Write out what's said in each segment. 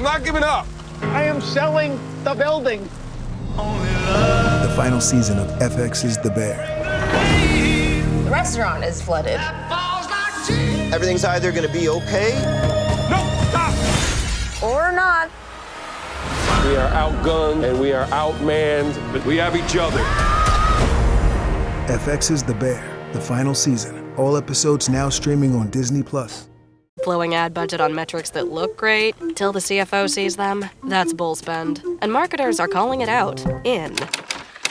not giving up. I am selling the building. The final season of FX's The Bear. The restaurant is flooded. Everything's either going to be okay. No, stop. Or not. We are outgunned and we are outmanned, but we have each other. FX's The Bear, the final season. All episodes now streaming on Disney+. Blowing ad budget on metrics that look great till the CFO sees them, that's bull spend. And marketers are calling it out in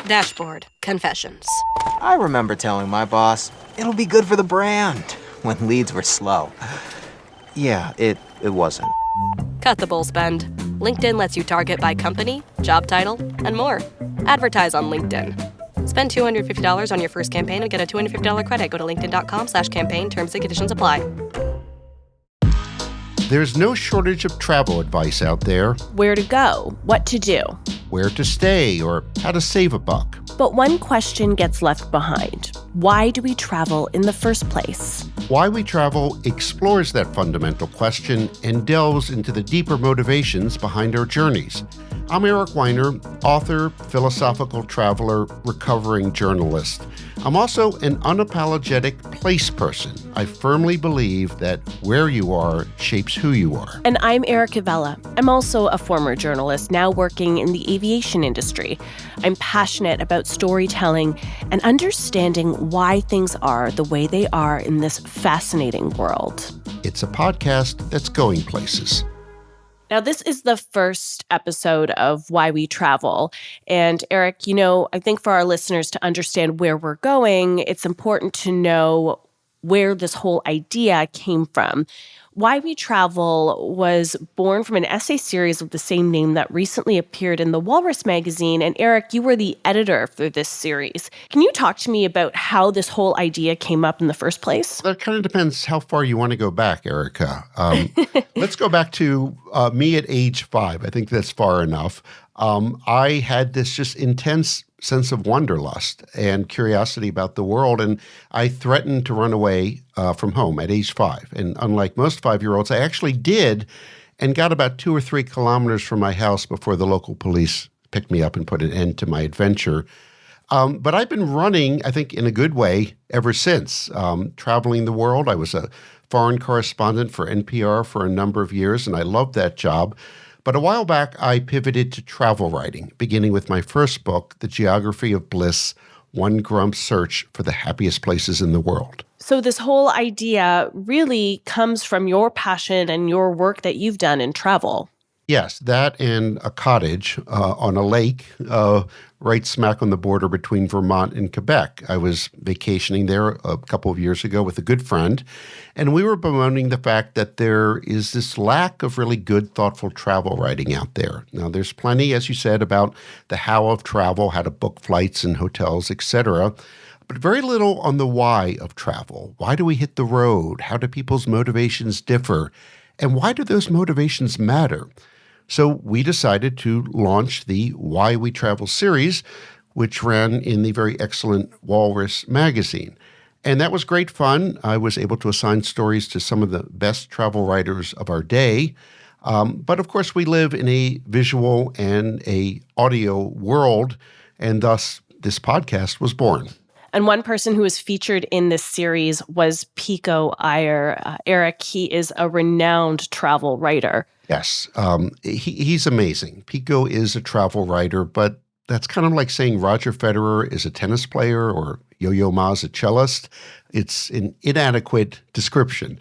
Dashboard Confessions. I remember telling my boss, it'll be good for the brand, when leads were slow. Yeah, it wasn't. Cut the bull spend. LinkedIn lets you target by company, job title, and more. Advertise on LinkedIn. Spend $250 on your first campaign and get a $250 credit. Go to linkedin.com/campaign. Terms and conditions apply. There's no shortage of travel advice out there. Where to go, what to do, Where to stay, or how to save a buck. but one question gets left behind. Why do we travel in the first place? Why We Travel explores that fundamental question and delves into the deeper motivations behind our journeys. I'm Eric Weiner, author, philosophical traveler, recovering journalist. I'm also an unapologetic place person. I firmly believe that where you are shapes who you are. And I'm Erica Vella. I'm also a former journalist, now working in the aviation industry. I'm passionate about storytelling and understanding why things are the way they are in this fascinating world. It's a podcast that's going places. Now, this is the first episode of Why We Travel. And Eric, I think for our listeners to understand where we're going, it's important to know where this whole idea came from. Why We Travel was born from an essay series of the same name that recently appeared in the Walrus magazine. And Eric, you were the editor for this series. Can you talk to me about how this whole idea came up in the first place? That kind of depends how far you want to go back, Erica. Let's go back to me at age 5. I think that's far enough. I had this just intense sense of wanderlust and curiosity about the world, and I threatened to run away from home at age 5. And unlike most 5-year-olds, I actually did, and got about 2 or 3 kilometers from my house before the local police picked me up and put an end to my adventure. But I've been running, I think, in a good way ever since, traveling the world. I was a foreign correspondent for NPR for a number of years, and I loved that job. But a while back, I pivoted to travel writing, beginning with my first book, The Geography of Bliss, One Grump's Search for the Happiest Places in the World. So this whole idea really comes from your passion and your work that you've done in travel. Yes, that and a cottage on a lake right smack on the border between Vermont and Quebec. I was vacationing there a couple of years ago with a good friend, and we were bemoaning the fact that there is this lack of really good, thoughtful travel writing out there. Now, there's plenty, as you said, about the how of travel, how to book flights and hotels, etc., but very little on the why of travel. Why do we hit the road? How do people's motivations differ? And why do those motivations matter? So we decided to launch the Why We Travel series, which ran in the very excellent Walrus magazine. And that was great fun. I was able to assign stories to some of the best travel writers of our day. But of course, we live in a visual and a audio world, and thus this podcast was born. And one person who was featured in this series was Pico Iyer. Eric, he is a renowned travel writer. Yes, he's amazing. Pico is a travel writer, but that's kind of like saying Roger Federer is a tennis player or Yo-Yo Ma's a cellist. It's an inadequate description.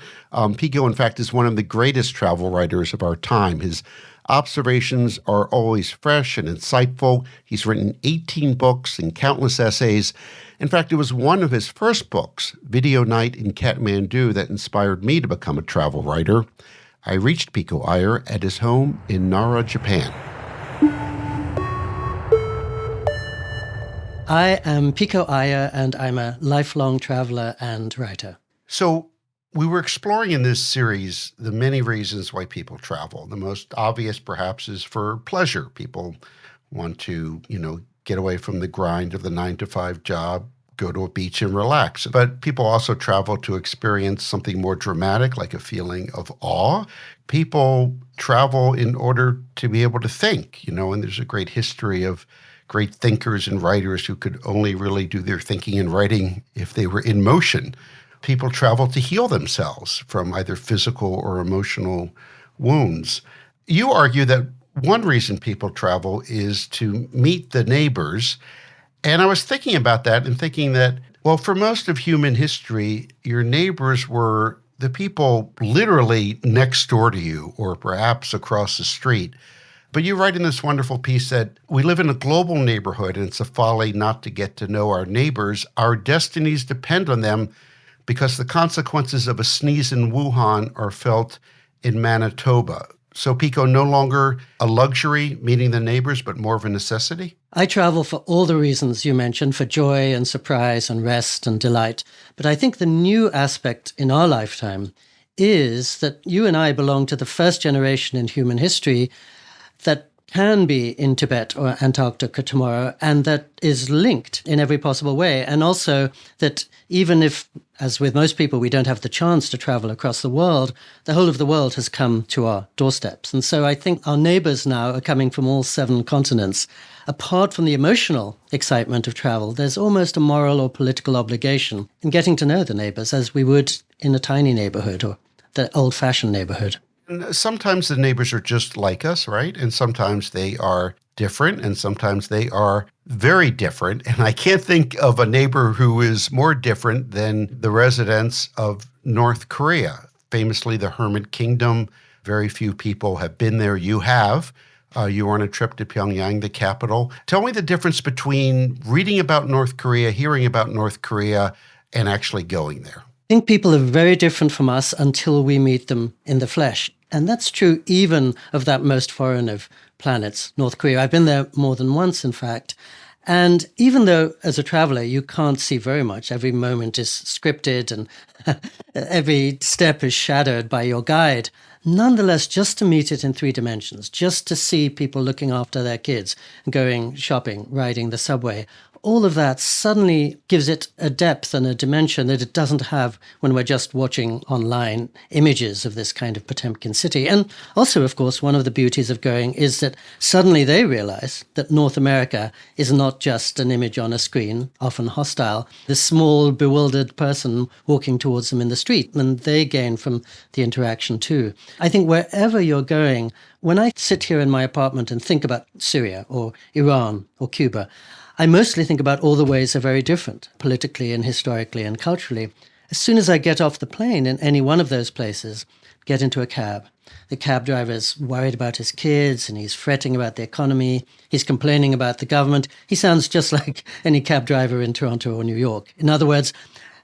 Pico, in fact, is one of the greatest travel writers of our time. His observations are always fresh and insightful. He's written 18 books and countless essays. In fact, it was one of his first books, Video Night in Kathmandu, that inspired me to become a travel writer. I reached Pico Iyer at his home in Nara, Japan. I am Pico Iyer, and I'm a lifelong traveler and writer. So we were exploring in this series the many reasons why people travel. The most obvious, perhaps, is for pleasure. People want to, get away from the grind of the 9-to-5 job, go to a beach and relax. But people also travel to experience something more dramatic, like a feeling of awe. People travel in order to be able to think, and there's a great history of great thinkers and writers who could only really do their thinking and writing if they were in motion. People travel to heal themselves from either physical or emotional wounds. You argue that one reason people travel is to meet the neighbors. And I was thinking about that and thinking that, well, for most of human history, your neighbors were the people literally next door to you or perhaps across the street. But you write in this wonderful piece that we live in a global neighborhood and it's a folly not to get to know our neighbors. Our destinies depend on them because the consequences of a sneeze in Wuhan are felt in Manitoba. So, Pico, no longer a luxury, meeting the neighbors, but more of a necessity? I travel for all the reasons you mentioned, for joy and surprise and rest and delight. But I think the new aspect in our lifetime is that you and I belong to the first generation in human history that can be in Tibet or Antarctica tomorrow, and that is linked in every possible way. And also that even if, as with most people, we don't have the chance to travel across the world, the whole of the world has come to our doorsteps. And so I think our neighbors now are coming from all 7 continents. Apart from the emotional excitement of travel, there's almost a moral or political obligation in getting to know the neighbors as we would in a tiny neighborhood or the old-fashioned neighborhood. And sometimes the neighbors are just like us, right? And sometimes they are different, and sometimes they are very different. And I can't think of a neighbor who is more different than the residents of North Korea, famously the Hermit Kingdom. Very few people have been there. You have. You were on a trip to Pyongyang, the capital. Tell me the difference between reading about North Korea, hearing about North Korea, and actually going there. I think people are very different from us until we meet them in the flesh. And that's true even of that most foreign of planets, North Korea. I've been there more than once, in fact. And even though as a traveler, you can't see very much, every moment is scripted and every step is shadowed by your guide. Nonetheless, just to meet it in 3 dimensions, just to see people looking after their kids, going shopping, riding the subway, all of that suddenly gives it a depth and a dimension that it doesn't have when we're just watching online images of this kind of Potemkin city. And also, of course, one of the beauties of going is that suddenly they realize that North America is not just an image on a screen, often hostile, the small, bewildered person walking towards them in the street, and they gain from the interaction too. I think wherever you're going, when I sit here in my apartment and think about Syria or Iran or Cuba, I mostly think about all the ways they're very different, politically and historically and culturally. As soon as I get off the plane in any one of those places, get into a cab, the cab driver's worried about his kids and he's fretting about the economy. He's complaining about the government. He sounds just like any cab driver in Toronto or New York. In other words,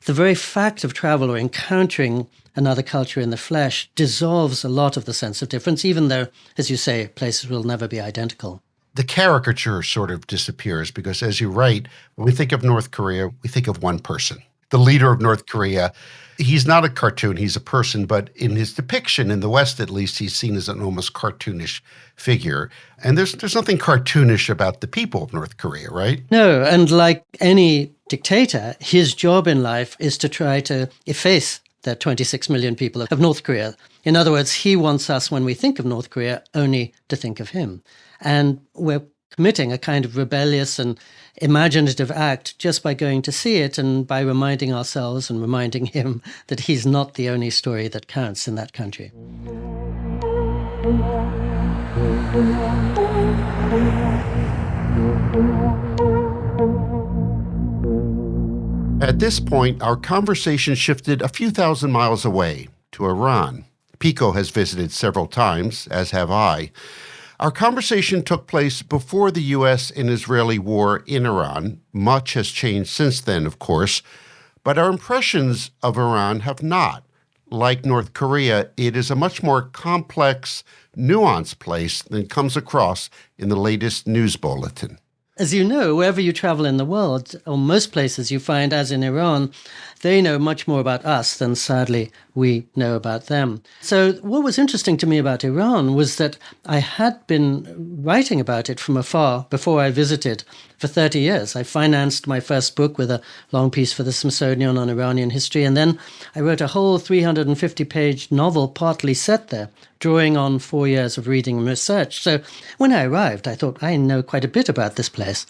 the very fact of travel or encountering another culture in the flesh dissolves a lot of the sense of difference, even though, as you say, places will never be identical. The caricature sort of disappears because, as you write, when we think of North Korea, we think of one person. The leader of North Korea, he's not a cartoon, he's a person, but in his depiction, in the West at least, he's seen as an almost cartoonish figure. And there's nothing cartoonish about the people of North Korea, right? No, and like any dictator, his job in life is to try to efface the 26 million people of North Korea. In other words, he wants us, when we think of North Korea, only to think of him. And we're committing a kind of rebellious and imaginative act just by going to see it and by reminding ourselves and reminding him that he's not the only story that counts in that country. At this point, our conversation shifted a few thousand miles away to Iran. Pico has visited several times, as have I. Our conversation took place before the U.S. and Israeli war in Iran. Much has changed since then, of course, but our impressions of Iran have not. Like North Korea, it is a much more complex, nuanced place than comes across in the latest news bulletin. As you know, wherever you travel in the world, or most places you find, as in Iran, they know much more about us than, sadly, we know about them. So what was interesting to me about Iran was that I had been writing about it from afar before I visited for 30 years. I financed my first book with a long piece for the Smithsonian on Iranian history, and then I wrote a whole 350-page novel partly set there, drawing on 4 years of reading and research. So when I arrived, I thought, I know quite a bit about this place.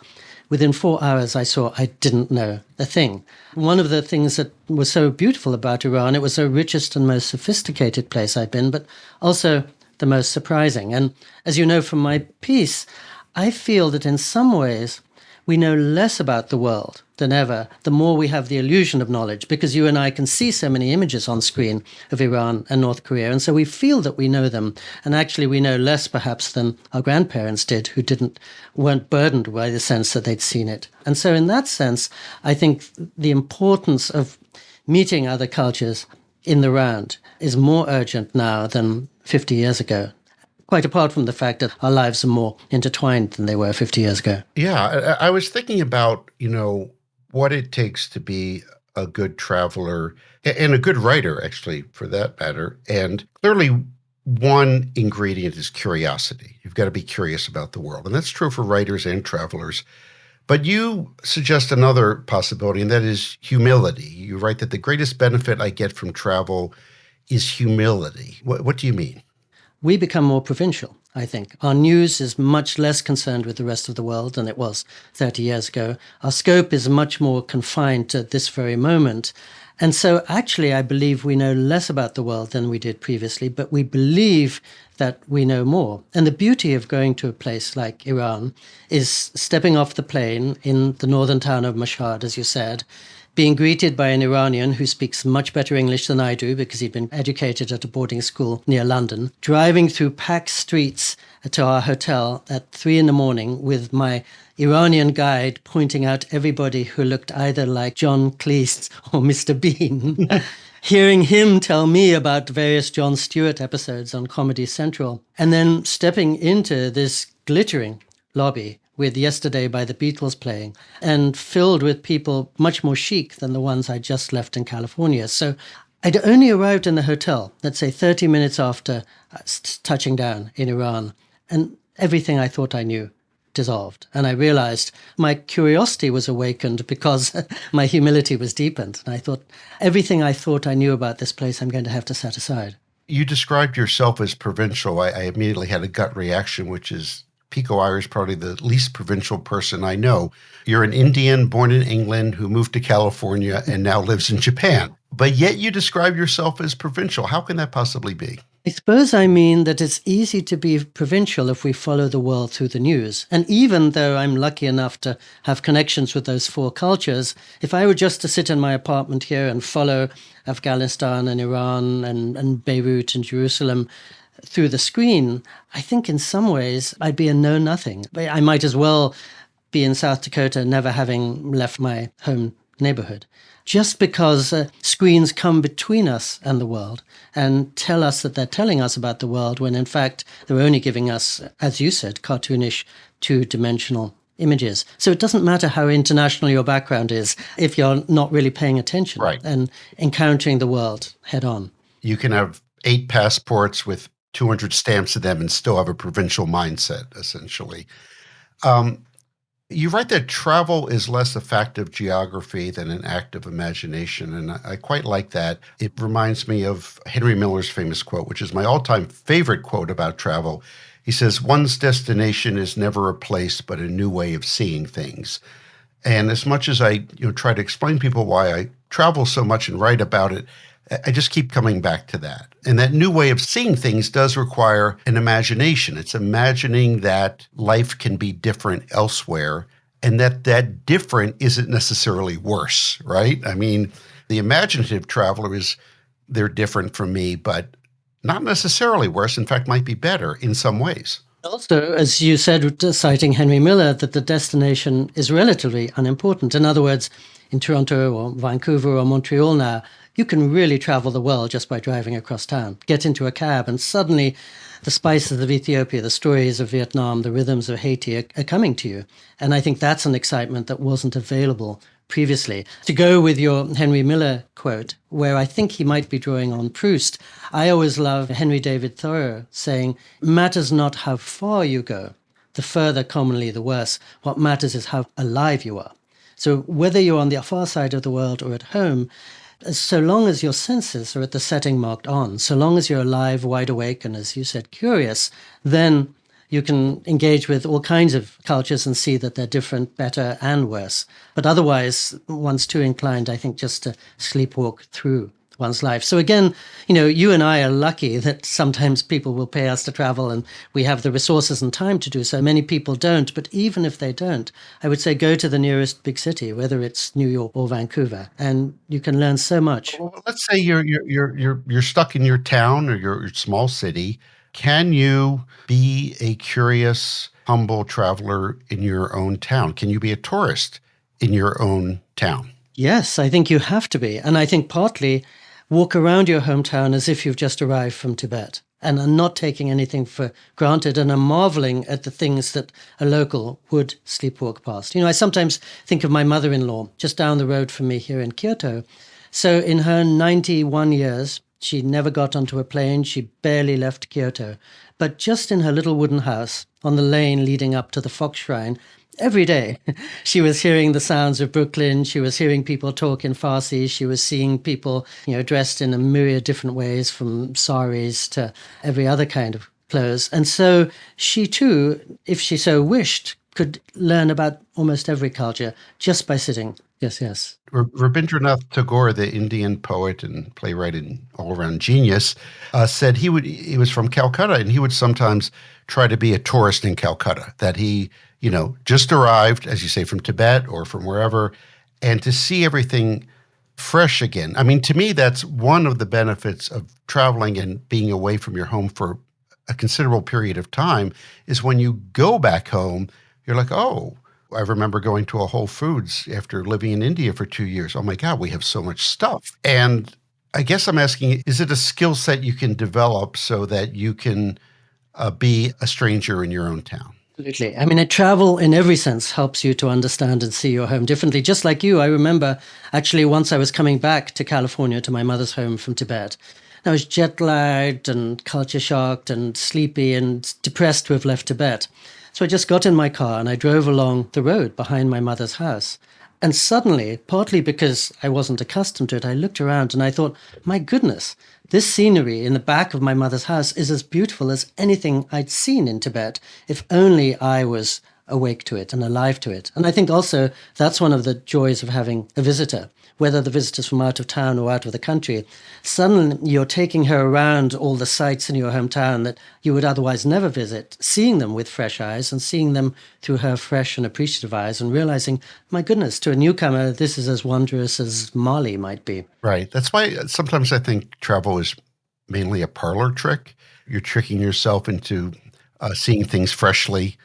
Within 4 hours, I saw I didn't know a thing. One of the things that was so beautiful about Iran, it was the richest and most sophisticated place I'd been, but also the most surprising. And as you know from my piece, I feel that in some ways, we know less about the world than ever, the more we have the illusion of knowledge, because you and I can see so many images on screen of Iran and North Korea, and so we feel that we know them, and actually we know less perhaps than our grandparents did, who weren't burdened by the sense that they'd seen it. And so in that sense, I think the importance of meeting other cultures in the round is more urgent now than 50 years ago. Quite apart from the fact that our lives are more intertwined than they were 50 years ago. Yeah, I was thinking about, what it takes to be a good traveler and a good writer, actually, for that matter. And clearly, one ingredient is curiosity. You've got to be curious about the world. And that's true for writers and travelers. But you suggest another possibility, and that is humility. You write that the greatest benefit I get from travel is humility. What do you mean? We become more provincial, I think. Our news is much less concerned with the rest of the world than it was 30 years ago. Our scope is much more confined to this very moment. And so actually, I believe we know less about the world than we did previously, but we believe that we know more. And the beauty of going to a place like Iran is stepping off the plane in the northern town of Mashhad, as you said, being greeted by an Iranian who speaks much better English than I do because he'd been educated at a boarding school near London, driving through packed streets to our hotel at 3 a.m. with my Iranian guide pointing out everybody who looked either like John Cleese or Mr. Bean, hearing him tell me about various Jon Stewart episodes on Comedy Central, and then stepping into this glittering lobby with Yesterday by the Beatles playing, and filled with people much more chic than the ones I just left in California. So I'd only arrived in the hotel, let's say 30 minutes after touching down in Iran, and everything I thought I knew dissolved. And I realized my curiosity was awakened because my humility was deepened. And I thought, everything I thought I knew about this place, I'm going to have to set aside. You described yourself as provincial. I immediately had a gut reaction, which is Pico Iyer is probably the least provincial person I know. You're an Indian born in England who moved to California and now lives in Japan. But yet you describe yourself as provincial. How can that possibly be? I suppose I mean that it's easy to be provincial if we follow the world through the news. And even though I'm lucky enough to have connections with those four cultures, if I were just to sit in my apartment here and follow Afghanistan and Iran and Beirut and Jerusalem through the screen, I think in some ways I'd be a know-nothing. I might as well be in South Dakota never having left my home neighborhood. Just because screens come between us and the world and tell us that they're telling us about the world when in fact they're only giving us, as you said, cartoonish, two-dimensional images. So it doesn't matter how international your background is if you're not really paying attention and encountering the world head on. You can have 8 passports with 200 stamps in them and still have a provincial mindset, essentially. You write that travel is less a fact of geography than an act of imagination, and I quite like that. It reminds me of Henry Miller's famous quote, which is my all-time favorite quote about travel. He says, "One's destination is never a place, but a new way of seeing things." And as much as I try to explain to people why I travel so much and write about it, I just keep coming back to that. And that new way of seeing things does require an imagination. It's imagining that life can be different elsewhere and that different isn't necessarily worse, right? I mean, the imaginative traveler they're different from me, but not necessarily worse. In fact, might be better in some ways. Also, as you said, citing Henry Miller, that the destination is relatively unimportant. In other words, in Toronto or Vancouver or Montreal now, you can really travel the world just by driving across town. Get into a cab and suddenly the spices of Ethiopia, the stories of Vietnam, the rhythms of Haiti are coming to you. And I think that's an excitement that wasn't available previously. To go with your Henry Miller quote, where I think he might be drawing on Proust, I always love Henry David Thoreau saying, "Matters not how far you go, the further commonly the worse. What matters is how alive you are." So whether you're on the far side of the world or at home, so long as your senses are at the setting marked on, so long as you're alive, wide awake, and as you said, curious, then you can engage with all kinds of cultures and see that they're different, better, and worse. But otherwise, one's too inclined, I think, just to sleepwalk through one's life. So again, you and I are lucky that sometimes people will pay us to travel and we have the resources and time to do so. Many people don't. But even if they don't, I would say go to the nearest big city, whether it's New York or Vancouver, and you can learn so much. Well, let's say you're stuck in your town or your small city. Can you be a curious, humble traveler in your own town? Can you be a tourist in your own town? Yes, I think you have to be. And I think partly walk around your hometown as if you've just arrived from Tibet and are not taking anything for granted and are marveling at the things that a local would sleepwalk past. I sometimes think of my mother-in-law just down the road from me here in Kyoto. So in her 91 years, she never got onto a plane. She barely left Kyoto. But just in her little wooden house on the lane leading up to the Fox Shrine, every day, she was hearing the sounds of Brooklyn. She was hearing people talk in Farsi. She was seeing people, dressed in a myriad different ways, from saris to every other kind of clothes. And so she too, if she so wished, could learn about almost every culture just by sitting. Yes. Rabindranath Tagore, the Indian poet and playwright and all-around genius, said he was from Calcutta, and he would sometimes try to be a tourist in Calcutta, that he just arrived, as you say, from Tibet or from wherever, and to see everything fresh again. I mean, to me, that's one of the benefits of traveling and being away from your home for a considerable period of time is when you go back home, you're like, oh, I remember going to a Whole Foods after living in India for 2 years. Oh my God, we have so much stuff. And I guess I'm asking, is it a skill set you can develop so that you can be a stranger in your own town? Absolutely. I mean, travel in every sense helps you to understand and see your home differently. Just like you, I remember actually once I was coming back to California to my mother's home from Tibet. I was jet lagged and culture shocked and sleepy and depressed to have left Tibet. So I just got in my car and I drove along the road behind my mother's house. And suddenly, partly because I wasn't accustomed to it, I looked around and I thought, my goodness, this scenery in the back of my mother's house is as beautiful as anything I'd seen in Tibet, if only I was awake to it and alive to it. And I think also that's one of the joys of having a visitor, whether the visitor's from out of town or out of the country. Suddenly you're taking her around all the sites in your hometown that you would otherwise never visit, seeing them with fresh eyes and seeing them through her fresh and appreciative eyes and realizing, my goodness, to a newcomer, this is as wondrous as Mali might be. Right. That's why sometimes I think travel is mainly a parlor trick. You're tricking yourself into seeing things freshly,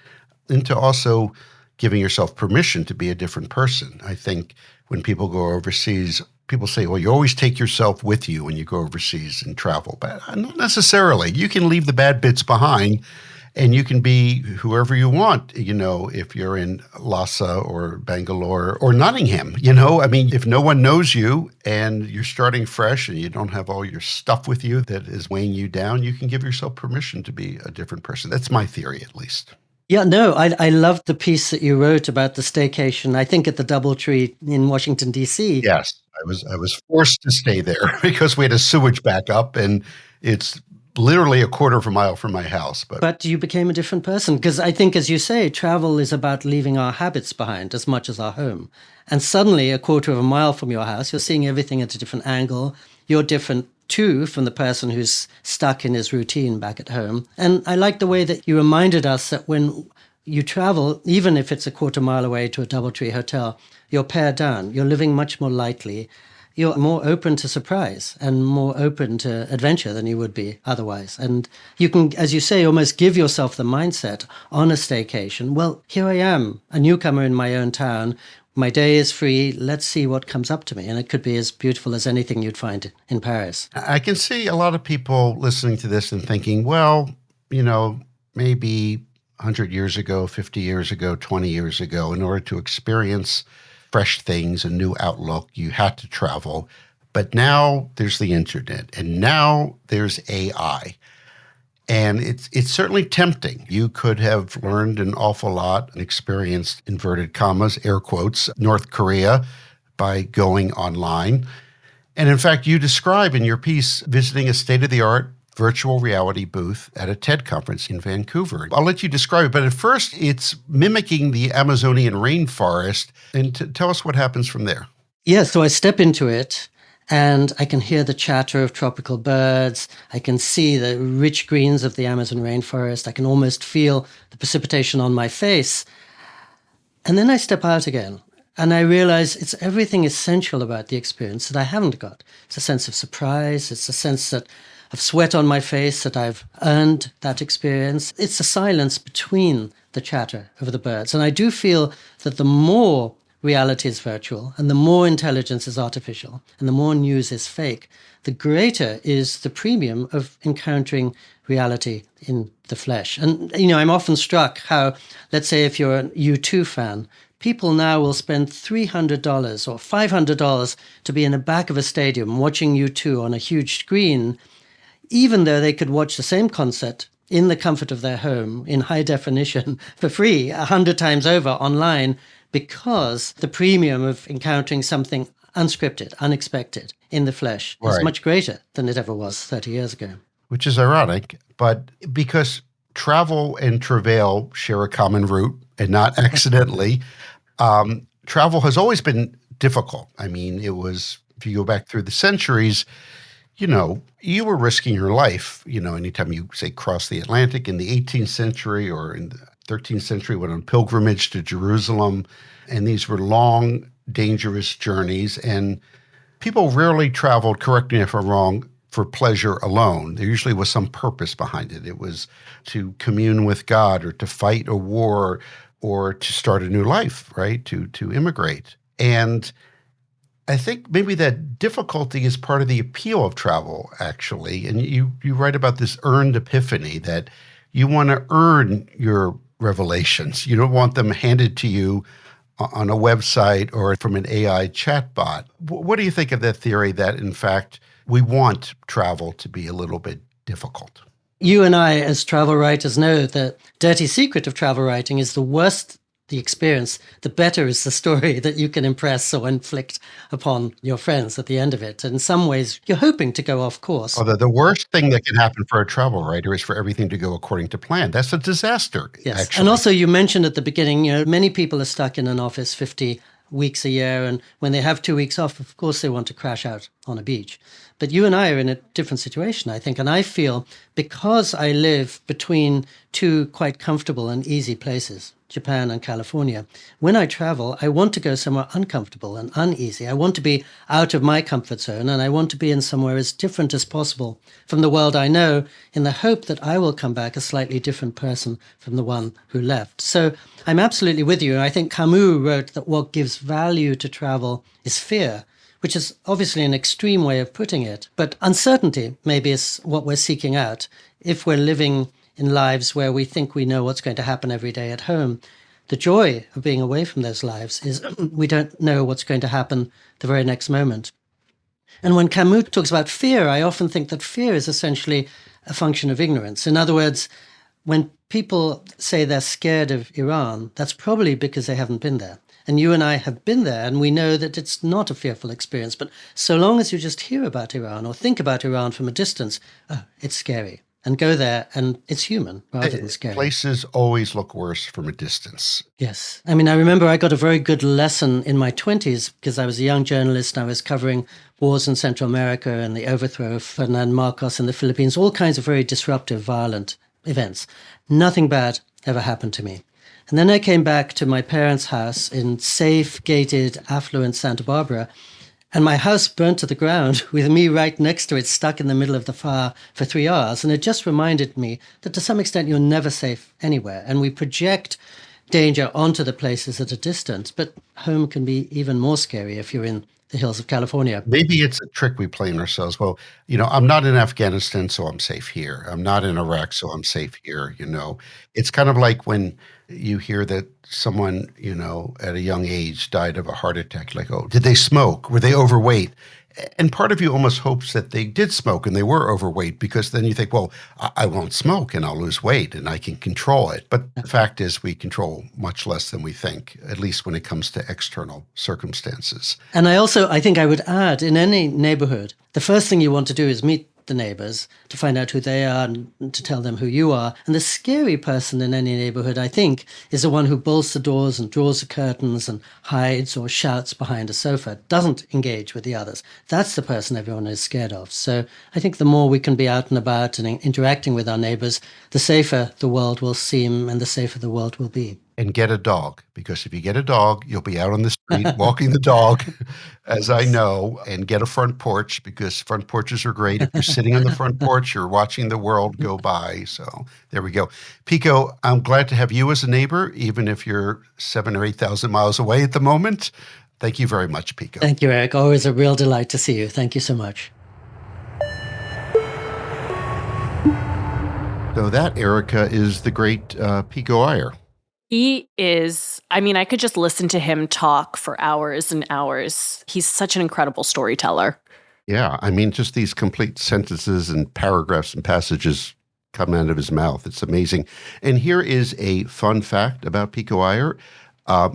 into also giving yourself permission to be a different person. I think when people go overseas, people say, well, you always take yourself with you when you go overseas and travel. But not necessarily. You can leave the bad bits behind and you can be whoever you want, if you're in Lhasa or Bangalore or Nottingham, I mean, if no one knows you and you're starting fresh and you don't have all your stuff with you that is weighing you down, you can give yourself permission to be a different person. That's my theory, at least. Yeah, no, I loved the piece that you wrote about the staycation, I think at the Doubletree in Washington, D.C. Yes, I was forced to stay there because we had a sewage backup and it's literally a quarter of a mile from my house. But you became a different person because I think, as you say, travel is about leaving our habits behind as much as our home. And suddenly a quarter of a mile from your house, you're seeing everything at a different angle. You're different too from the person who's stuck in his routine back at home. And I like the way that you reminded us that when you travel, even if it's a quarter mile away to a Doubletree hotel, you're pared down. You're living much more lightly. You're more open to surprise and more open to adventure than you would be otherwise. And you can, as you say, almost give yourself the mindset on a staycation. Well, here I am, a newcomer in my own town. My day is free. Let's see what comes up to me. And it could be as beautiful as anything you'd find in Paris. I can see a lot of people listening to this and thinking, well, maybe 100 years ago, 50 years ago, 20 years ago, in order to experience fresh things, a new outlook, you had to travel. But now there's the internet, and now there's AI. And it's certainly tempting. You could have learned an awful lot and experienced, inverted commas, air quotes, North Korea by going online. And in fact, you describe in your piece visiting a state-of-the-art virtual reality booth at a TED conference in Vancouver. I'll let you describe it, but at first it's mimicking the Amazonian rainforest. And tell us what happens from there. Yeah, so I step into it and I can hear the chatter of tropical birds. I can see the rich greens of the Amazon rainforest. I can almost feel the precipitation on my face. And then I step out again. And I realize it's everything essential about the experience that I haven't got. It's a sense of surprise. It's a sense of sweat on my face, that I've earned that experience. It's the silence between the chatter of the birds. And I do feel that the more reality is virtual and the more intelligence is artificial and the more news is fake, the greater is the premium of encountering reality in the flesh. And, I'm often struck how, let's say if you're a U2 fan, people now will spend $300 or $500 to be in the back of a stadium watching U2 on a huge screen, even though they could watch the same concert in the comfort of their home in high definition for free 100 times over online, because the premium of encountering something unscripted, unexpected in the flesh is much greater than it ever was 30 years ago. Which is ironic, but because travel and travail share a common root, and not accidentally, travel has always been difficult. I mean, it was, if you go back through the centuries, you were risking your life, anytime you, say, cross the Atlantic in the 18th century or in the 13th century, went on pilgrimage to Jerusalem. And these were long, dangerous journeys. And people rarely traveled, correct me if I'm wrong, for pleasure alone. There usually was some purpose behind it. It was to commune with God or to fight a war or to start a new life, right? To immigrate. And I think maybe that difficulty is part of the appeal of travel, actually. And you write about this earned epiphany, that you want to earn your revelations. You don't want them handed to you on a website or from an AI chatbot. What do you think of that theory that, in fact, we want travel to be a little bit difficult? You and I, as travel writers, know the dirty secret of travel writing is the worst the experience, the better is the story that you can impress or inflict upon your friends at the end of it. And in some ways, you're hoping to go off course. Although the worst thing that can happen for a travel writer is for everything to go according to plan. That's a disaster, yes. Actually. And also, you mentioned at the beginning, many people are stuck in an office 50 weeks a year. And when they have 2 weeks off, of course, they want to crash out on a beach. But you and I are in a different situation, I think. And I feel, because I live between two quite comfortable and easy places, Japan and California, when I travel, I want to go somewhere uncomfortable and uneasy. I want to be out of my comfort zone, and I want to be in somewhere as different as possible from the world I know, in the hope that I will come back a slightly different person from the one who left. So I'm absolutely with you. I think Camus wrote that what gives value to travel is fear, which is obviously an extreme way of putting it. But uncertainty maybe is what we're seeking out. If we're living in lives where we think we know what's going to happen every day at home, the joy of being away from those lives is we don't know what's going to happen the very next moment. And when Camus talks about fear, I often think that fear is essentially a function of ignorance. In other words, when people say they're scared of Iran, that's probably because they haven't been there. And you and I have been there, and we know that it's not a fearful experience. But so long as you just hear about Iran or think about Iran from a distance, oh, it's scary. And go there, and it's human rather than scary. Places always look worse from a distance. Yes. I mean, I remember I got a very good lesson in my 20s because I was a young journalist and I was covering wars in Central America and the overthrow of Ferdinand Marcos in the Philippines, all kinds of very disruptive, violent events. Nothing bad ever happened to me. And then I came back to my parents' house in safe, gated, affluent Santa Barbara, and my house burnt to the ground with me right next to it, stuck in the middle of the fire for 3 hours. And it just reminded me that to some extent you're never safe anywhere. And we project danger onto the places that are distant. But home can be even more scary if you're in the hills of California. Maybe it's a trick we play on ourselves. Well, I'm not in Afghanistan, so I'm safe here. I'm not in Iraq, so I'm safe here. It's kind of like when you hear that someone, at a young age died of a heart attack. Like, oh, did they smoke? Were they overweight? And part of you almost hopes that they did smoke and they were overweight, because then you think, well, I won't smoke and I'll lose weight and I can control it. But the fact is we control much less than we think, at least when it comes to external circumstances. And I think I would add, in any neighborhood, the first thing you want to do is meet the neighbors to find out who they are and to tell them who you are. And the scary person in any neighborhood, I think, is the one who bolts the doors and draws the curtains and hides or shouts behind a sofa, doesn't engage with the others. That's the person everyone is scared of. So I think the more we can be out and about and interacting with our neighbors, the safer the world will seem and the safer the world will be. And get a dog, because if you get a dog, you'll be out on the street walking the dog, as I know, and get a front porch, because front porches are great. If you're sitting on the front porch, you're watching the world go by. So there we go. Pico, I'm glad to have you as a neighbor, even if you're 7,000 or 8,000 miles away at the moment. Thank you very much, Pico. Thank you, Eric. Always a real delight to see you. Thank you so much. So that, Erica, is the great Pico Iyer. He is, I could just listen to him talk for hours and hours. He's such an incredible storyteller. Yeah, just these complete sentences and paragraphs and passages come out of his mouth. It's amazing. And here is a fun fact about Pico Iyer.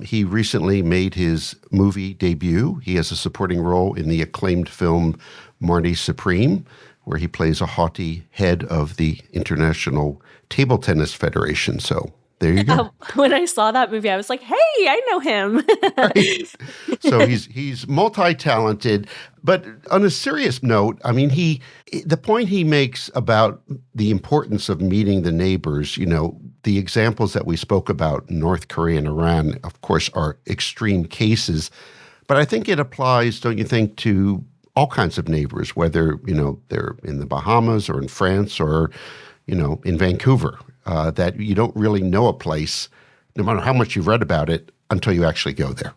He recently made his movie debut. He has a supporting role in the acclaimed film Marnie Supreme, where he plays a haughty head of the International Table Tennis Federation. So there you go. When I saw that movie, I was like, hey, I know him. Right. So he's multi-talented. But on a serious note, the point he makes about the importance of meeting the neighbors, the examples that we spoke about, North Korea and Iran, of course, are extreme cases. But I think it applies, don't you think, to all kinds of neighbors, whether, they're in the Bahamas or in France or, in Vancouver. That you don't really know a place, no matter how much you've read about it, until you actually go there.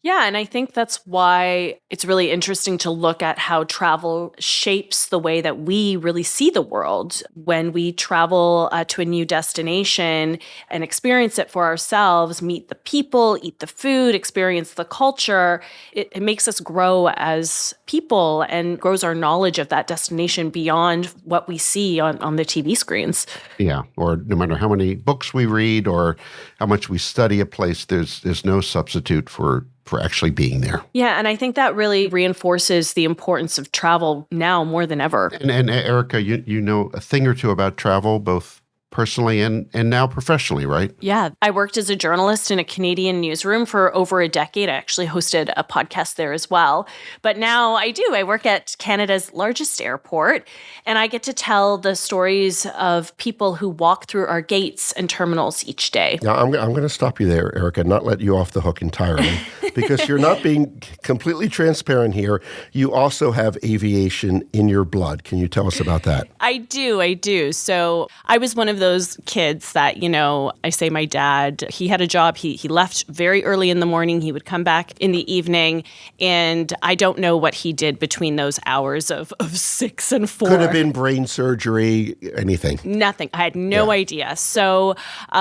Yeah, and I think that's why it's really interesting to look at how travel shapes the way that we really see the world. When we travel to a new destination and experience it for ourselves, meet the people, eat the food, experience the culture, it makes us grow as people and grows our knowledge of that destination beyond what we see on the TV screens. Yeah, or no matter how many books we read or how much we study a place, there's no substitute for actually being there. Yeah, and I think that really reinforces the importance of travel now more than ever. And Erica, you know a thing or two about travel, both personally and now professionally, right? Yeah. I worked as a journalist in a Canadian newsroom for over a decade. I actually hosted a podcast there as well. But now I do. I work at Canada's largest airport, and I get to tell the stories of people who walk through our gates and terminals each day. Now, I'm going to stop you there, Erica, and not let you off the hook entirely, because you're not being completely transparent here. You also have aviation in your blood. Can you tell us about that? I do. So I was one of those kids that, I say my dad, he had a job. He left very early in the morning. He would come back in the evening. And I don't know what he did between those hours of 6 and 4. Could have been brain surgery, anything. Nothing. I had no idea. So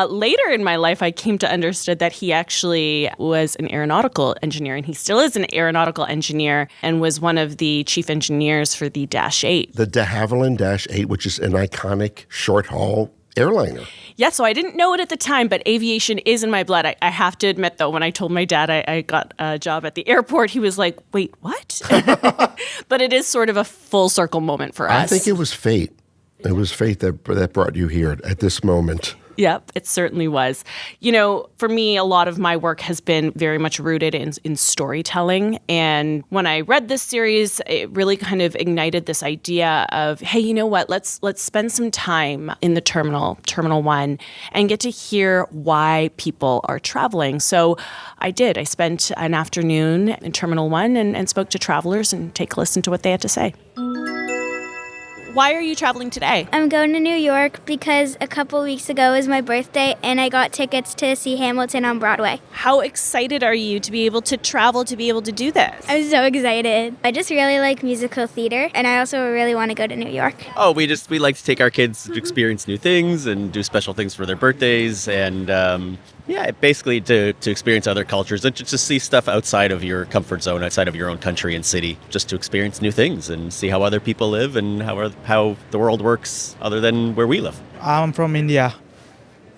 later in my life, I came to understand that he actually was an aeronautical engineer, and he still is an aeronautical engineer and was one of the chief engineers for the Dash 8. The de Havilland Dash 8, which is an iconic short-haul airliner. Yeah, so I didn't know it at the time, but aviation is in my blood. I have to admit, though, when I told my dad I got a job at the airport, he was like, wait, what? But it is sort of a full circle moment for us. I think it was fate. It was fate that brought you here at this moment. Yep, it certainly was. For me, a lot of my work has been very much rooted in storytelling. And when I read this series, it really kind of ignited this idea of, hey, you know what? Let's spend some time in the Terminal 1, and get to hear why people are traveling. So I did. I spent an afternoon in Terminal 1 and spoke to travelers and take a listen to what they had to say. Why are you traveling today? I'm going to New York because a couple weeks ago was my birthday and I got tickets to see Hamilton on Broadway. How excited are you to be able to travel, to be able to do this? I'm so excited. I just really like musical theater and I also really want to go to New York. Oh, we like to take our kids to experience new things and do special things for their birthdays and basically to experience other cultures and to see stuff outside of your comfort zone, outside of your own country and city, just to experience new things and see how other people live and how the world works other than where we live. I'm from India,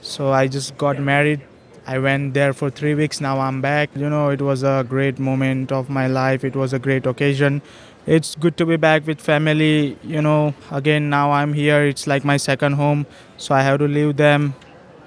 so I just got married. I went there for 3 weeks, now I'm back. It was a great moment of my life. It was a great occasion. It's good to be back with family. Again, now I'm here. It's like my second home, so I have to leave them.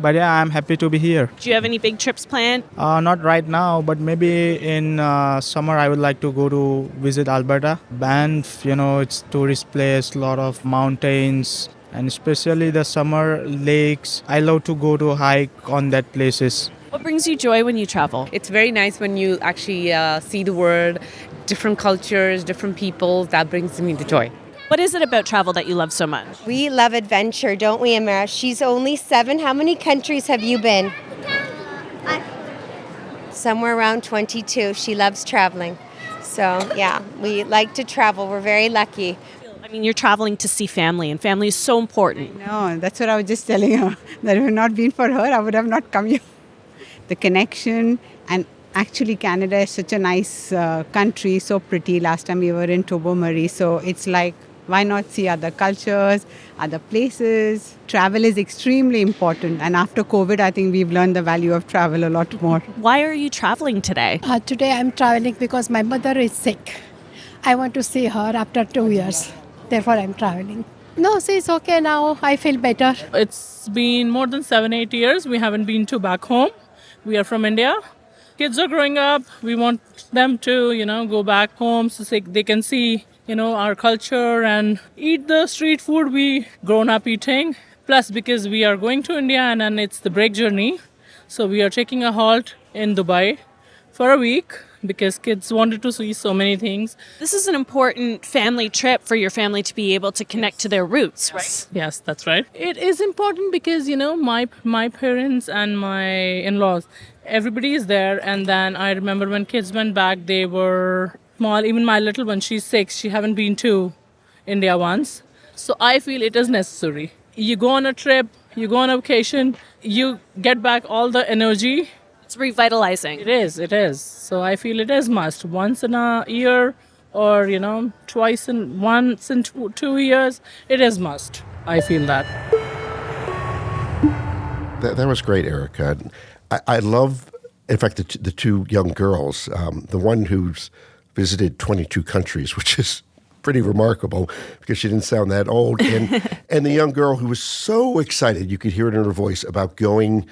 But yeah, I'm happy to be here. Do you have any big trips planned? Not right now, but maybe in summer I would like to go to visit Alberta. Banff, it's tourist place, lot of mountains, and especially the summer lakes. I love to go to hike on that places. What brings you joy when you travel? It's very nice when you actually see the world, different cultures, different people. That brings me the joy. What is it about travel that you love so much? We love adventure, don't we, Amara? She's only 7. How many countries have you been? Somewhere around 22. She loves traveling. So, yeah, we like to travel. We're very lucky. I mean, you're traveling to see family, and family is so important. No, that's what I was just telling her. That if it had not been for her, I would have not come here. The connection, and actually Canada is such a nice country, so pretty. Last time we were in Tobermory, so it's like, why not see other cultures, other places? Travel is extremely important. And after COVID, I think we've learned the value of travel a lot more. Why are you traveling today? Today I'm traveling because my mother is sick. I want to see her after 2 years. Therefore, I'm traveling. No, she's okay now. I feel better. It's been more than 7-8 years. We haven't been back home. We are from India. Kids are growing up. We want them to, go back home so they can see our culture and eat the street food we grown up eating. Plus, because we are going to India and it's the break journey, so we are taking a halt in Dubai for a week because kids wanted to see so many things. This is an important family trip for your family to be able to connect to their roots, right? Yes, that's right. It is important because, my parents and my in-laws, everybody is there. And then I remember when kids went back, they were small. Even my little one, she's 6. She haven't been to India once. So I feel it is necessary. You go on a trip, you go on a vacation, you get back all the energy. It's revitalizing. It is. So I feel it is must. Once in a year or, once in 2 years, it is must. I feel that. That was great, Erica. I love, in fact, the two young girls, the one who's visited 22 countries, which is pretty remarkable because she didn't sound that old. And the young girl who was so excited, you could hear it in her voice, about going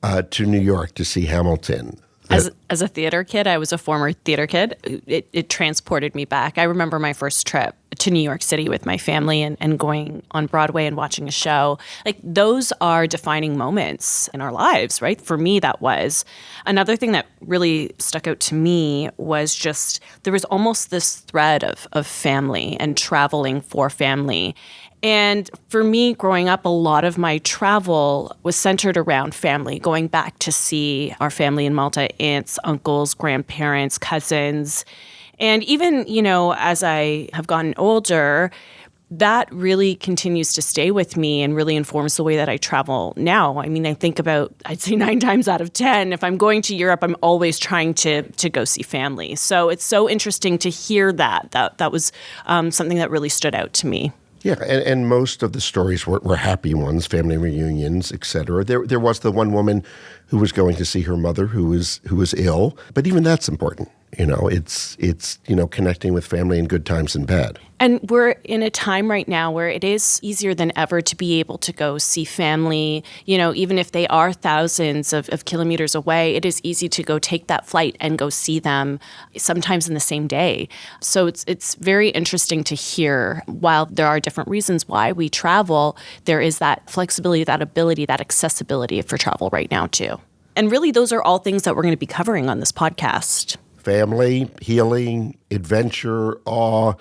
to New York to see Hamilton. As a theater kid, I was a former theater kid. It transported me back. I remember my first trip to New York City with my family and going on Broadway and watching a show. Like, those are defining moments in our lives, right? For me, that was. Another thing that really stuck out to me was just there was almost this thread of family and traveling for family. And for me, growing up, a lot of my travel was centered around family, going back to see our family in Malta, aunts, uncles, grandparents, cousins. And even, as I have gotten older, that really continues to stay with me and really informs the way that I travel now. I mean, I think about, I'd say 9 times out of 10, if I'm going to Europe, I'm always trying to go see family. So it's so interesting to hear that. That was something that really stood out to me. Yeah, and most of the stories were happy ones, family reunions, et cetera. There was the one woman who was going to see her mother who was ill, but even that's important. It's connecting with family in good times and bad. And we're in a time right now where it is easier than ever to be able to go see family. Even if they are thousands of kilometers away, it is easy to go take that flight and go see them, sometimes in the same day. So it's very interesting to hear, while there are different reasons why we travel, there is that flexibility, that ability, that accessibility for travel right now too. And really, those are all things that we're going to be covering on this podcast. Family, healing, adventure, awe,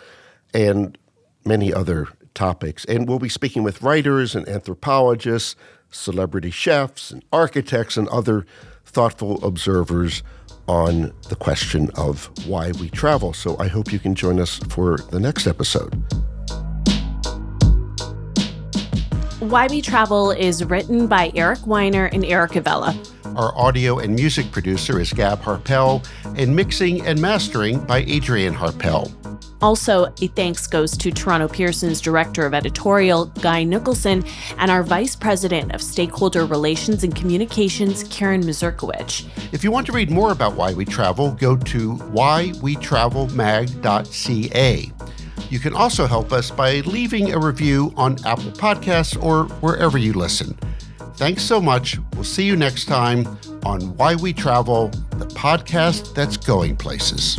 and many other topics. And we'll be speaking with writers and anthropologists, celebrity chefs and architects and other thoughtful observers on the question of why we travel. So I hope you can join us for the next episode. Why We Travel is written by Eric Weiner and Erica Vella. Our audio and music producer is Gab Harpel, and mixing and mastering by Adrian Harpel. Also, a thanks goes to Toronto Pearson's Director of Editorial, Guy Nicholson, and our Vice President of Stakeholder Relations and Communications, Karen Mazurkiewicz. If you want to read more about Why We Travel, go to whywetravelmag.ca. You can also help us by leaving a review on Apple Podcasts or wherever you listen. Thanks so much. We'll see you next time on Why We Travel, the podcast that's going places.